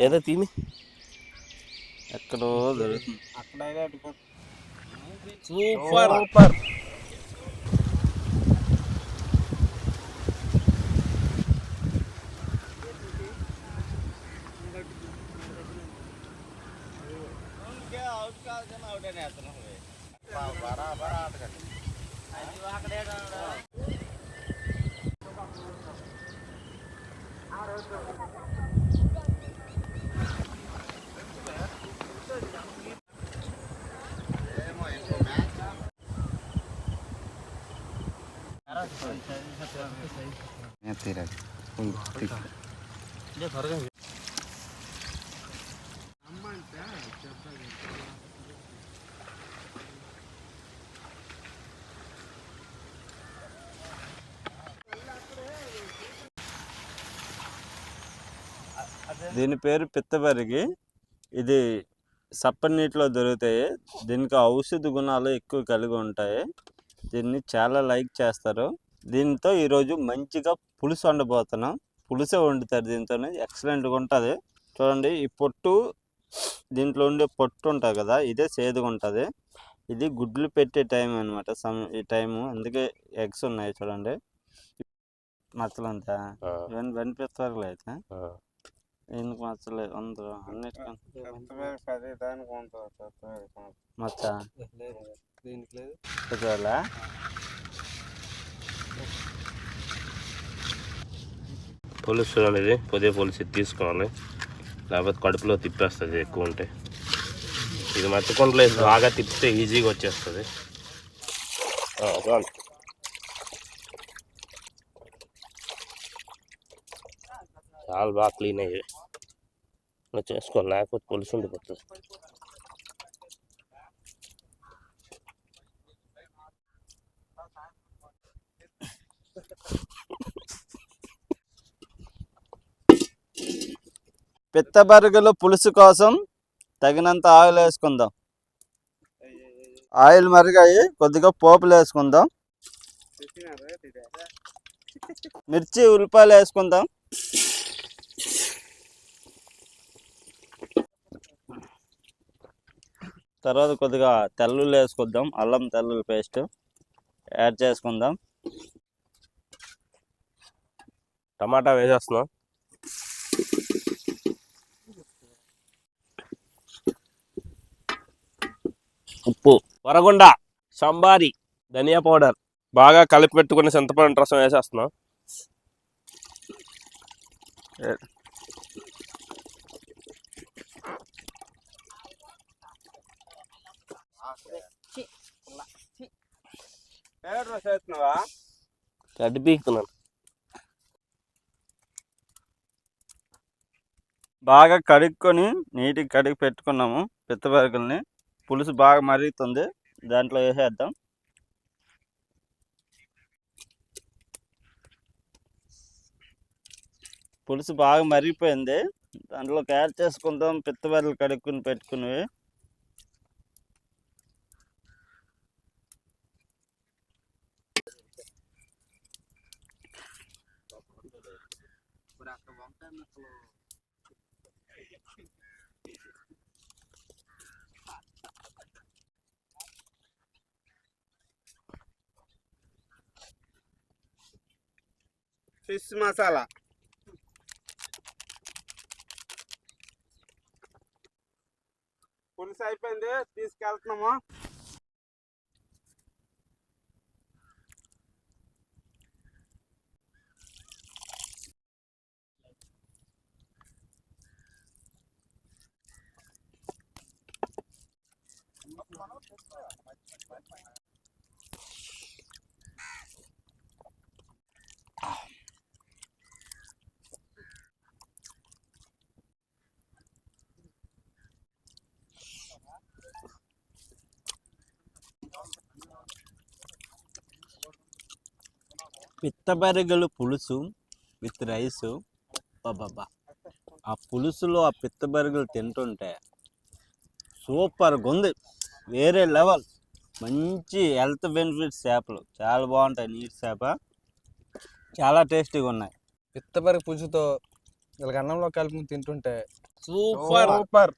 ఏదో తిని ఎక్కడో దొరుకుతుంది. Super super. దీని పేరు పిత్తబరిగి. ఇది సప్పని నీటిలో దొరుకుతాయి. దీనికి ఔషధ గుణాలు ఎక్కువ కలిగి ఉంటాయి. దీన్ని చాలా లైక్ చేస్తారు. దీంతో ఈరోజు మంచిగా పులుసు వండబోతున్నాం. పులుసే వండుతారు దీంతోనే, ఎక్సలెంట్గా ఉంటుంది. చూడండి, ఈ పొట్టు, దీంట్లో ఉండే పొట్టు ఉంటుంది కదా, ఇదే సేదుగా ఉంటుంది. ఇది గుడ్లు పెట్టే టైం అనమాట, ఈ టైము. అందుకే ఎగ్స్ ఉన్నాయి చూడండి, మచ్చలంతా ఇవన్నీ కనిపిస్తారు. అయితే ఎందుకు మచ్చలేదు అందరూ అన్నిటికీ మచ్చ పులుసు అనేది పొదే పులుసు తీసుకోవాలి, లేకపోతే కడుపులో తిప్పేస్తుంది ఎక్కువ ఉంటే. ఇది మచ్చకుండా బాగా తిప్పితే ఈజీగా వచ్చేస్తుంది. చాలా బాగా క్లీన్ అయ్యి ఇలా చేసుకోవాలి, లేకపోతే పులుసు ఉండిపోతుంది. పిత్తబరుగుల పులుసు కోసం తగినంత ఆయిల్ వేసుకుందాం. ఆయిల్ మరిగాయి, కొద్దిగా పోపులు వేసుకుందాం. మిర్చి, ఉల్లిపాయలు వేసుకుందాం. తర్వాత కొద్దిగా తెల్లుల్లి వేసుకుందాం. అల్లం తెల్లుల్లి పేస్ట్ యాడ్ చేసుకుందాం. టమాటా వేసేస్తున్నాం. ఉప్పు, వరగుండ, సంబారి, ధనియా పౌడర్, బాగా కలిపి పెట్టుకుని చింతపండు రసం వేసేస్తున్నాం. గడ్డి పీకుతున్నాను. బాగా కడుక్కొని నీటికి కడిగి పెట్టుకున్నాము పిత్తబరుగుల్ని. పులుసు బాగా మరుగుతుంది, దాంట్లో వేసేద్దాం. పులుసు బాగా మరిగిపోయింది, దాంట్లోకి యాడ్ చేసుకుందాం పిత్తబరుగులు కడుక్కుని పెట్టుకునేవి. ఫిష్ మసాలా, పులుసు అయిపోయింది, తీసుకెళ్తున్నాము. పిత్తబరుగులు పులుసు విత్ రైసు, బాబా ఆ పులుసులో ఆ పిత్తబరుగులు తింటుంటే సూపర్గా ఉంది, వేరే లెవెల్. మంచి హెల్త్ బెనిఫిట్స్ చేపలు, చాలా బాగుంటాయి. నీటి చేప చాలా టేస్టీగా ఉన్నాయి. పిత్తబరుగు పులుసుతో వీళ్ళకి అన్నంలో కలుపుకుని తింటుంటే సూపర్ సూపర్.